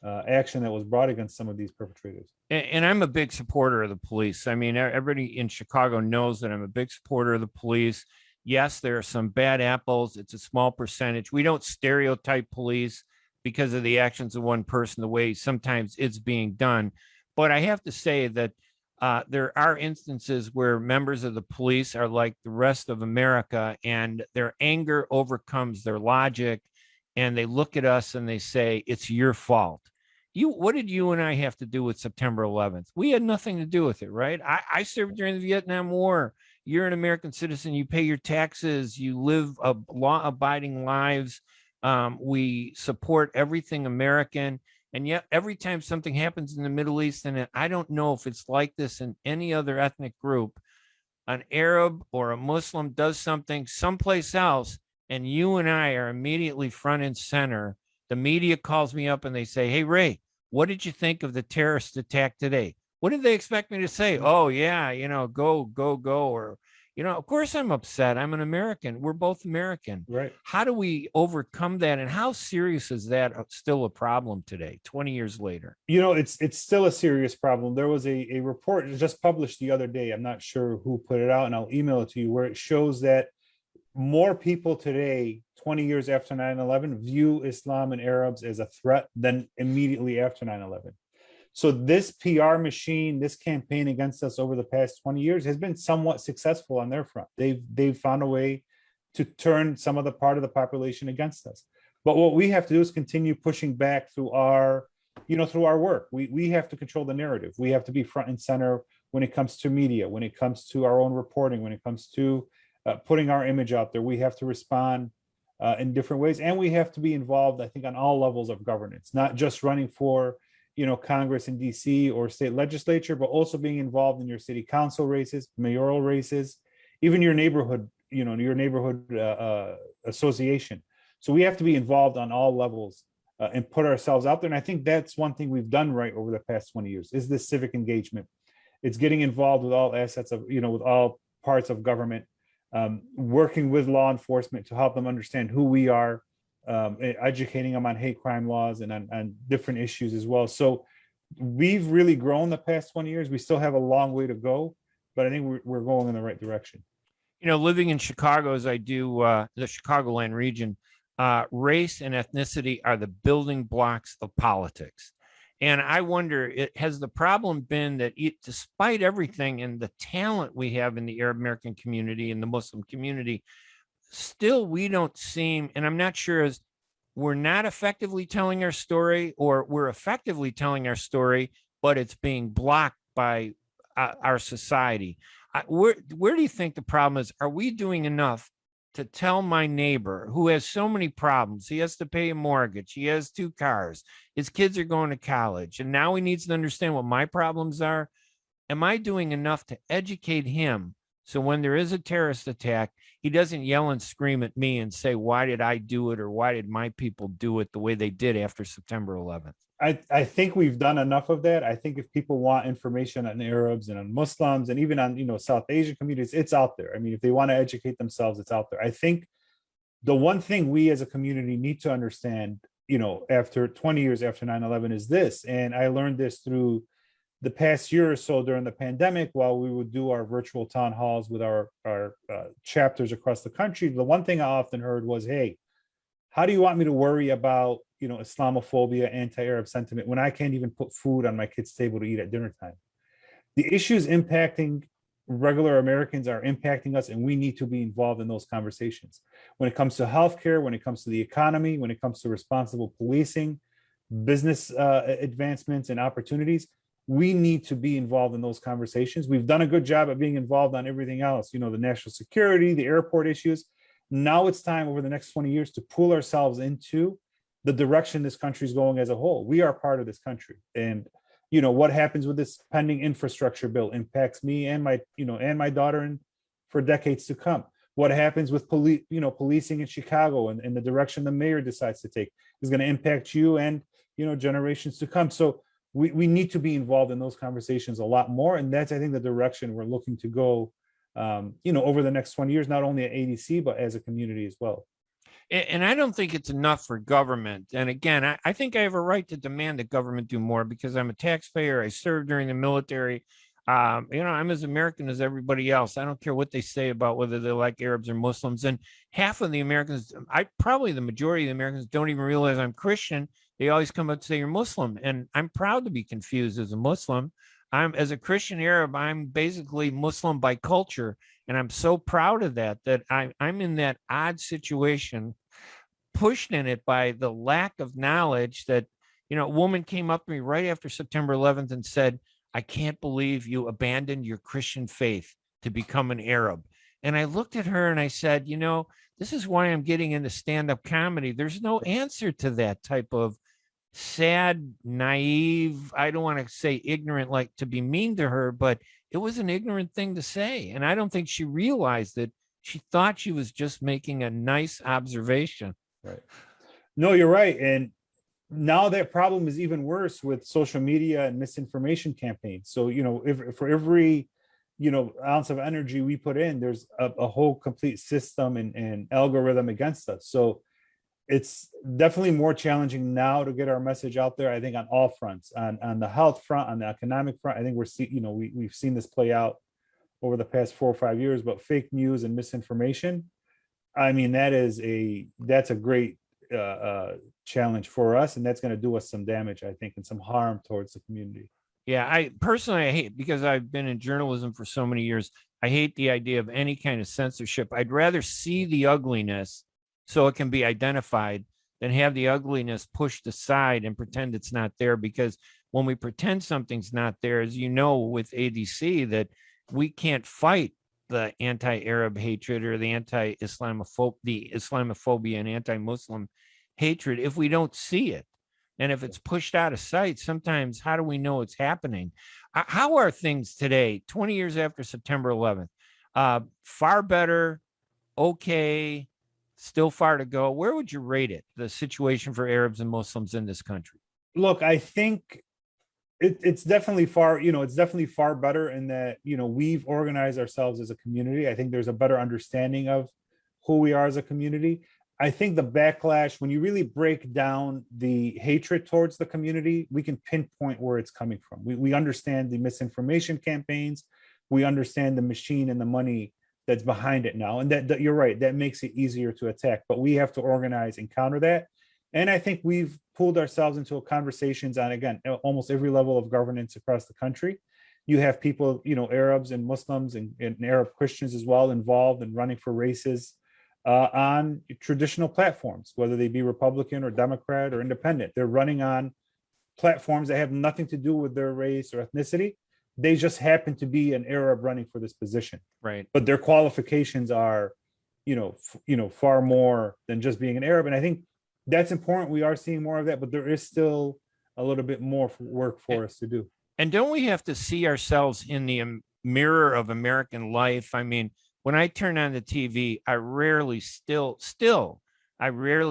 action that was brought against some of these perpetrators. And I'm a big supporter of the police. I mean, everybody in Chicago knows that I'm a big supporter of the police. Yes, there are some bad apples. It's a small percentage. We don't stereotype police because of the actions of one person, the way sometimes it's being done. But I have to say that there are instances where members of the police are like the rest of America, and their anger overcomes their logic, and they look at us and they say, it's your fault. What did you and I have to do with September 11th? We had nothing to do with it, right? I served during the Vietnam War. You're an American citizen. You pay your taxes. You live law-abiding lives. We support everything American. And yet every time something happens in the Middle East, and I don't know if it's like this in any other ethnic group, an Arab or a Muslim does something someplace else, and you and I are immediately front and center. The media calls me up and they say, hey, Ray, what did you think of the terrorist attack today? What did they expect me to say? Oh, yeah, go. Or, of course I'm upset. I'm an American. We're both American. Right. How do we overcome that? And how serious is that still a problem today, 20 years later? It's still a serious problem. There was a report just published the other day. I'm not sure who put it out, and I'll email it to you, where it shows that more people today, 20 years after 9/11, view Islam and Arabs as a threat than immediately after 9/11. So this PR machine, this campaign against us over the past 20 years has been somewhat successful on their front. They've found a way to turn some of the part of the population against us. But what we have to do is continue pushing back through our work. We have to control the narrative. We have to be front and center when it comes to media, when it comes to our own reporting, when it comes to putting our image out there. We have to respond in different ways, and we have to be involved, I think, on all levels of governance, not just running for Congress in DC or state legislature, but also being involved in your city council races, mayoral races, even your neighborhood, association. So we have to be involved on all levels and put ourselves out there. And I think that's one thing we've done right over the past 20 years is this civic engagement. It's getting involved with all assets of, with all parts of government, working with law enforcement to help them understand who we are, educating them on hate crime laws and on different issues as well. So we've really grown the past 20 years. We still have a long way to go, but I think we're going in the right direction. Living in Chicago as I do, the Chicagoland region, race and ethnicity are the building blocks of politics. And I wonder, has the problem been that despite everything and the talent we have in the Arab American community and the Muslim community, still we don't seem, and I'm not sure as we're not effectively telling our story, or we're effectively telling our story, but it's being blocked by our society. Where do you think the problem is? Are we doing enough to tell my neighbor who has so many problems? He has to pay a mortgage. He has 2 cars. His kids are going to college. And now he needs to understand what my problems are. Am I doing enough to educate him so when there is a terrorist attack, he doesn't yell and scream at me and say, why did I do it? Or why did my people do it the way they did after September 11th? I think we've done enough of that. I think if people want information on Arabs and on Muslims and even on, South Asian communities, it's out there. I mean, if they want to educate themselves, it's out there. I think the one thing we as a community need to understand, after 20 years after 9/11 is this, and I learned this through the past year or so during the pandemic, while we would do our virtual town halls with our chapters across the country, the one thing I often heard was, hey, how do you want me to worry about, Islamophobia, anti-Arab sentiment when I can't even put food on my kids' table to eat at dinner time? The issues impacting regular Americans are impacting us, and we need to be involved in those conversations. When it comes to healthcare, when it comes to the economy, when it comes to responsible policing, business advancements and opportunities, we need to be involved in those conversations. We've done a good job at being involved on everything else, the national security, the airport issues. Now it's time over the next 20 years to pull ourselves into the direction this country is going as a whole. We are part of this country. And, what happens with this pending infrastructure bill impacts me and my daughter and for decades to come. What happens with policing in Chicago and the direction the mayor decides to take is going to impact you and, generations to come. So we need to be involved in those conversations a lot more. And that's, I think, the direction we're looking to go, over the next 20 years, not only at ADC, but as a community as well. And I don't think it's enough for government. And again, I think I have a right to demand that government do more because I'm a taxpayer. I served during the military. I'm as American as everybody else. I don't care what they say about whether they like Arabs or Muslims. And half of the Americans, probably the majority of the Americans don't even realize I'm Christian. They always come up and say you're Muslim. And I'm proud to be confused as a Muslim. As a Christian Arab, I'm basically Muslim by culture. And I'm so proud of that I'm in that odd situation, pushed in it by the lack of knowledge that, a woman came up to me right after September 11th and said, I can't believe you abandoned your Christian faith to become an Arab. And I looked at her and I said, this is why I'm getting into stand-up comedy. There's no answer to that type of sad, naive, I don't want to say ignorant, like to be mean to her, but it was an ignorant thing to say. And I don't think she realized it. She thought she was just making a nice observation. Right. No, you're right. And now that problem is even worse with social media and misinformation campaigns. So, if for every, ounce of energy we put in, there's a whole complete system and algorithm against us. So it's definitely more challenging now to get our message out there, I think, on all fronts, on the health front, on the economic front. I think we've seen this play out over the past 4 or 5 years, but fake news and misinformation, I mean, that's a great challenge for us, and that's going to do us some damage, I think, and some harm towards the community. Yeah, I hate, because I've been in journalism for so many years, I hate the idea of any kind of censorship. I'd rather see the ugliness so it can be identified than have the ugliness pushed aside and pretend it's not there. Because when we pretend something's not there, as with ADC, that we can't fight the anti-Arab hatred or the Islamophobia and anti-Muslim hatred if we don't see it. And if it's pushed out of sight, sometimes how do we know it's happening? How are things today, 20 years after September 11th? Far better, okay, still far to go. Where would you rate it, the situation for Arabs and Muslims in this country? Look, I think it's definitely far better in that, we've organized ourselves as a community. I think there's a better understanding of who we are as a community. I think the backlash, when you really break down the hatred towards the community, we can pinpoint where it's coming from. We understand the misinformation campaigns. We understand the machine and the money that's behind it now. And that you're right, that makes it easier to attack, but we have to organize and counter that. And I think we've pulled ourselves into conversations on, again, almost every level of governance across the country. You have people, Arabs and Muslims and Arab Christians as well involved in running for races on traditional platforms, whether they be Republican or Democrat or independent. They're running on platforms that have nothing to do with their race or ethnicity. They just happen to be an Arab running for this position. Right. But their qualifications are, far more than just being an Arab. And I think that's important. We are seeing more of that, but there is still a little bit more work for us to do. And don't we have to see ourselves in the mirror of American life? I mean, when I turn on the TV, I rarely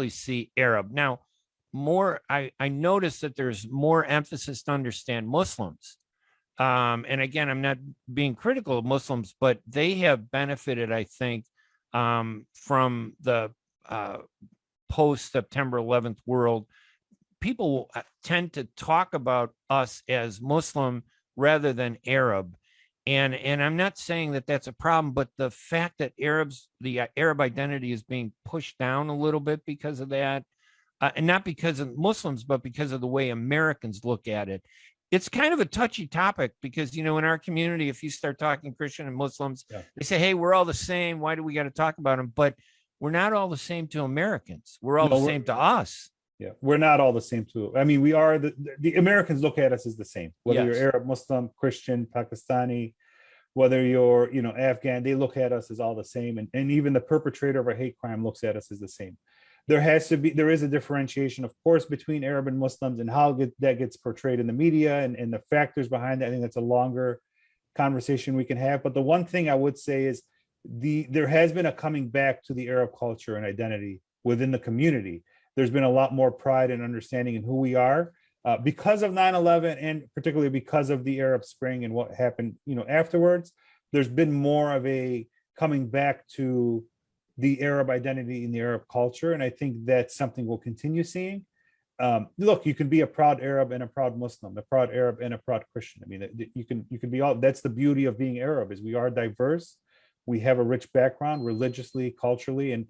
see Arab. Now, I notice that there's more emphasis to understand Muslims. And again, I'm not being critical of Muslims, but they have benefited, I think, from the post-September 11th world. People tend to talk about us as Muslim rather than Arab. And I'm not saying that that's a problem, but the fact that the Arab identity is being pushed down a little bit because of that, and not because of Muslims, but because of the way Americans look at it. It's kind of a touchy topic because, in our community, if you start talking Christian and Muslims, They say, hey, we're all the same. Why do we got to talk about them? But we're not all the same to Americans. We're all the same to us. Yeah, we're not all the same too. I mean, we are the Americans look at us as the same, whether you're Arab, Muslim, Christian, Pakistani, whether you're, Afghan, they look at us as all the same. And even the perpetrator of a hate crime looks at us as the same. There is a differentiation, of course, between Arab and Muslims and how that gets portrayed in the media and the factors behind that. I think that's a longer conversation we can have. But the one thing I would say is there has been a coming back to the Arab culture and identity within the community. There's been a lot more pride and understanding in who we are because of 9/11 and particularly because of the Arab Spring and what happened, afterwards. There's been more of a coming back to the Arab identity and the Arab culture. And I think that's something we'll continue seeing. Look, you can be a proud Arab and a proud Muslim, a proud Arab and a proud Christian. I mean, you can be all. That's the beauty of being Arab, is we are diverse. We have a rich background religiously, culturally, and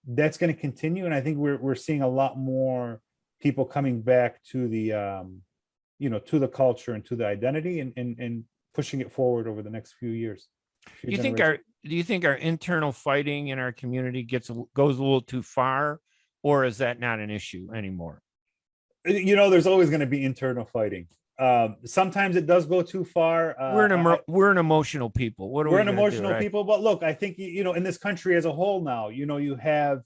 that's going to continue. And I think we're seeing a lot more people coming back to the to the culture and to the identity and pushing it forward over the next few years. Do you think our internal fighting in our community goes a little too far, or is that not an issue anymore? There's always going to be internal fighting. Sometimes it does go too far. We're an emotional people. We're an emotional people, but look, I think in this country as a whole now, you have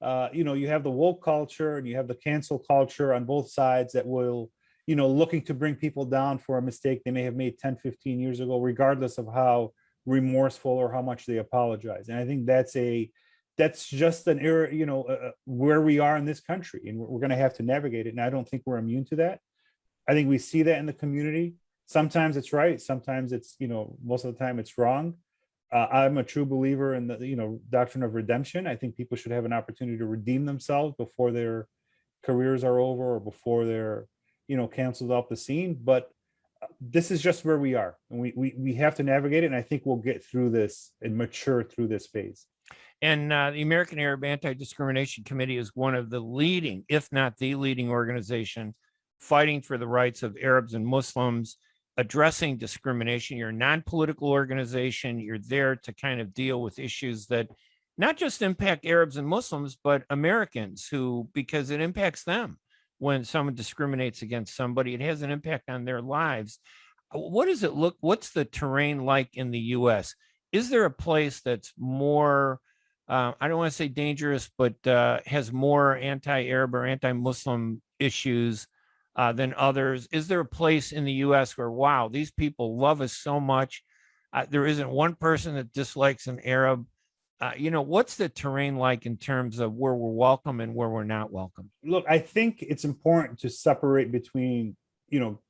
the woke culture and you have the cancel culture on both sides that will, looking to bring people down for a mistake they may have made 10, 15 years ago, regardless of how remorseful or how much they apologize. And I think that's just an error, where we are in this country, and we're going to have to navigate it. And I don't think we're immune to that. I think we see that in the community. Sometimes it's right. Sometimes it's, most of the time it's wrong. I'm a true believer in the, doctrine of redemption. I think people should have an opportunity to redeem themselves before their careers are over or before they're, canceled off the scene. But this is just where we are, and we have to navigate it. And I think we'll get through this and mature through this phase. And the American Arab Anti-Discrimination Committee is one of the leading, if not the leading organization fighting for the rights of Arabs and Muslims, addressing discrimination. You're a non-political organization. You're there to kind of deal with issues that not just impact Arabs and Muslims, but Americans because it impacts them. When someone discriminates against somebody, it has an impact on their lives. What's the terrain like in the U.S.? Is there a place that's more, I don't want to say dangerous, but has more anti-Arab or anti-Muslim issues than others? Is there a place in the U.S. where, wow, these people love us so much, there isn't one person that dislikes an Arab? What's the terrain like in terms of where we're welcome and where we're not welcome? Look, I think it's important to separate between,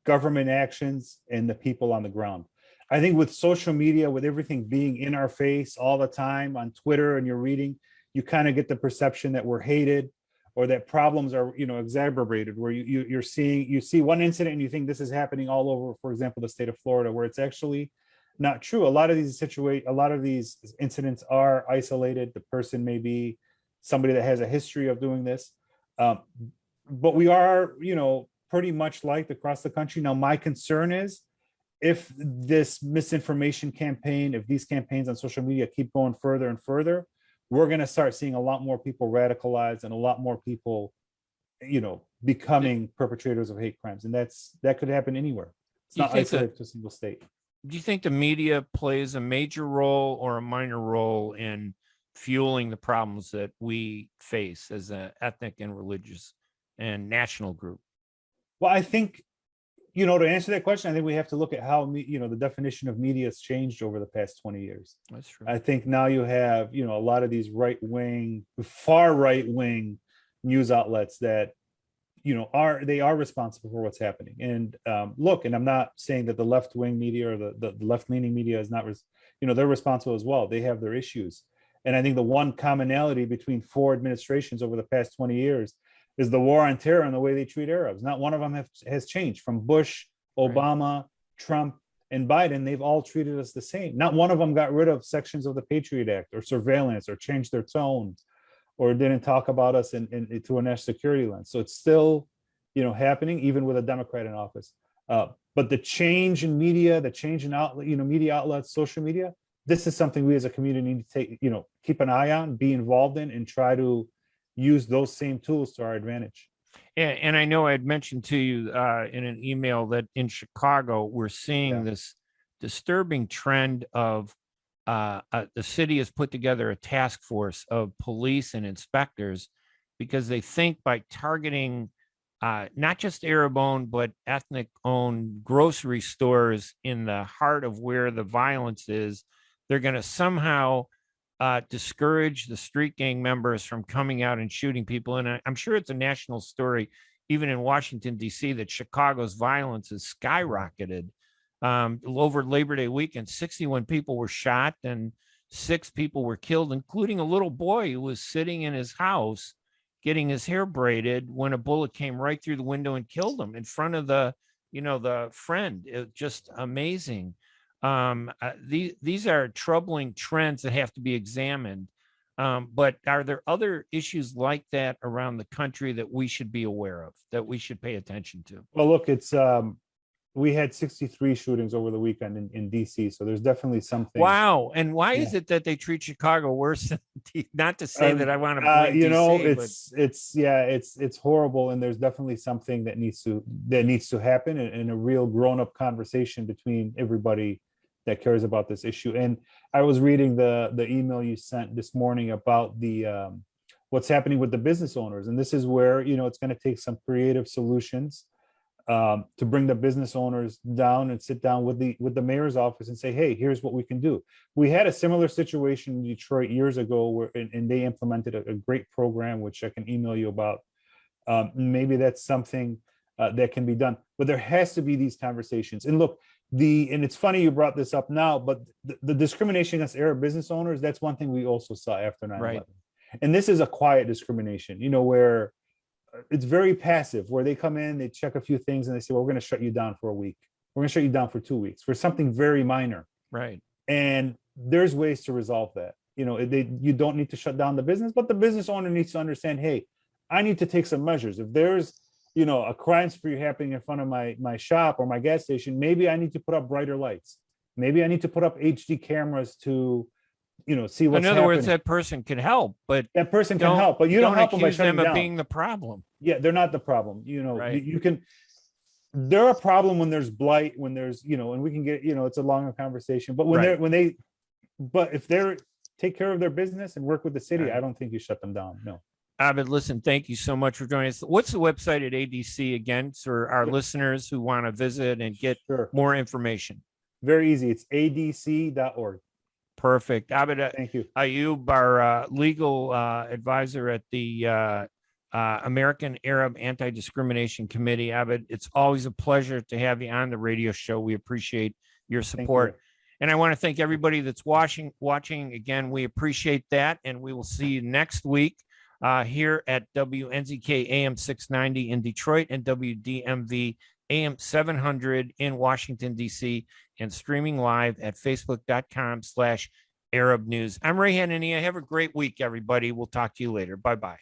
government actions and the people on the ground. I think with social media, with everything being in our face all the time on Twitter, and you're reading, you kind of get the perception that we're hated or that problems are, exacerbated, where you see one incident and you think this is happening all over, for example, the state of Florida, where it's actually not true. A lot of these incidents are isolated. The person may be somebody that has a history of doing this, but we are, pretty much liked across the country. Now, my concern is if this misinformation campaign, if these campaigns on social media keep going further and further, we're going to start seeing a lot more people radicalized and a lot more people, becoming perpetrators of hate crimes, and that could happen anywhere. It's not isolated to a single state. Do you think the media plays a major role or a minor role in fueling the problems that we face as an ethnic and religious and national group? Well, I think, to answer that question, I think we have to look at how, the definition of media has changed over the past 20 years. That's true. I think now you have, a lot of these far right-wing news outlets that, are responsible for what's happening. And look, and I'm not saying that the left-wing media or the left-leaning media is not, they're responsible as well. They have their issues. And I think the one commonality between four administrations over the past 20 years is the war on terror and the way they treat Arabs. Not one of them has changed. From Bush, Obama, Trump, and Biden, they've all treated us the same. Not one of them got rid of sections of the Patriot Act or surveillance or changed their tone or didn't talk about us through a national security lens. So it's still, happening even with a Democrat in office. But the change in media, the change in media outlets, social media, this is something we as a community need to take, keep an eye on, be involved in, and try to use those same tools to our advantage. And I know I had mentioned to you in an email that in Chicago, we're seeing this disturbing trend of the city has put together a task force of police and inspectors because they think by targeting not just Arab-owned, but ethnic-owned grocery stores in the heart of where the violence is, they're going to somehow discourage the street gang members from coming out and shooting people. And I'm sure it's a national story, even in Washington, D.C., that Chicago's violence has skyrocketed. Over Labor Day weekend, 61 people were shot and 6 people were killed, including a little boy who was sitting in his house getting his hair braided when a bullet came right through the window and killed him in front of the friend. It just amazing. These are troubling trends that have to be examined. But are there other issues like that around the country that we should be aware of, that we should pay attention to? Well, look, it's we had 63 shootings over the weekend in DC, so there's definitely something. Wow. And why is it that they treat Chicago worse than not to say that I want to blame DC, it's horrible, and there's definitely something that needs to happen in a real grown-up conversation between everybody that cares about this issue. And I was reading the email you sent this morning about the what's happening with the business owners, and this is where it's going to take some creative solutions to bring the business owners down and sit down with the mayor's office and say, hey, here's what we can do. We had a similar situation in Detroit years ago where and they implemented a great program, which I can email you about. Maybe that's something that can be done, but there has to be these conversations. And look, and it's funny you brought this up now, but the discrimination against Arab business owners, that's one thing we also saw after 9/11. Right. And this is a quiet discrimination, where it's very passive, where they come in, they check a few things and they say, well, we're going to shut you down for a week. We're going to shut you down for 2 weeks for something very minor. Right. And there's ways to resolve that. You don't need to shut down the business, but the business owner needs to understand, hey, I need to take some measures. If there's, a crime spree happening in front of my shop or my gas station, maybe I need to put up brighter lights. Maybe I need to put up HD cameras to see what's happening. In other words, that person can help, but that person can help, but you don't help them by shutting them down. Of being the problem. Yeah, they're not the problem. Right. You can. They're a problem when there's blight, when there's and we can get it's a longer conversation. But but if they're take care of their business and work with the city, right, I don't think you shut them down. No. Abed, listen, thank you so much for joining us. What's the website at ADC again for our listeners who want to visit and get more information? Very easy. It's adc.org. Perfect. Abed, thank you. Ayoub, our legal advisor at the American Arab Anti-Discrimination Committee. Abed, it's always a pleasure to have you on the radio show. We appreciate your support. And I want to thank everybody that's watching. Again, we appreciate that. And we will see you next week here at WNZK AM 690 in Detroit and WDMV AM 700 in Washington, D.C., and streaming live at facebook.com/Arab News. I'm Ray Hanania. Have a great week, everybody. We'll talk to you later. Bye-bye.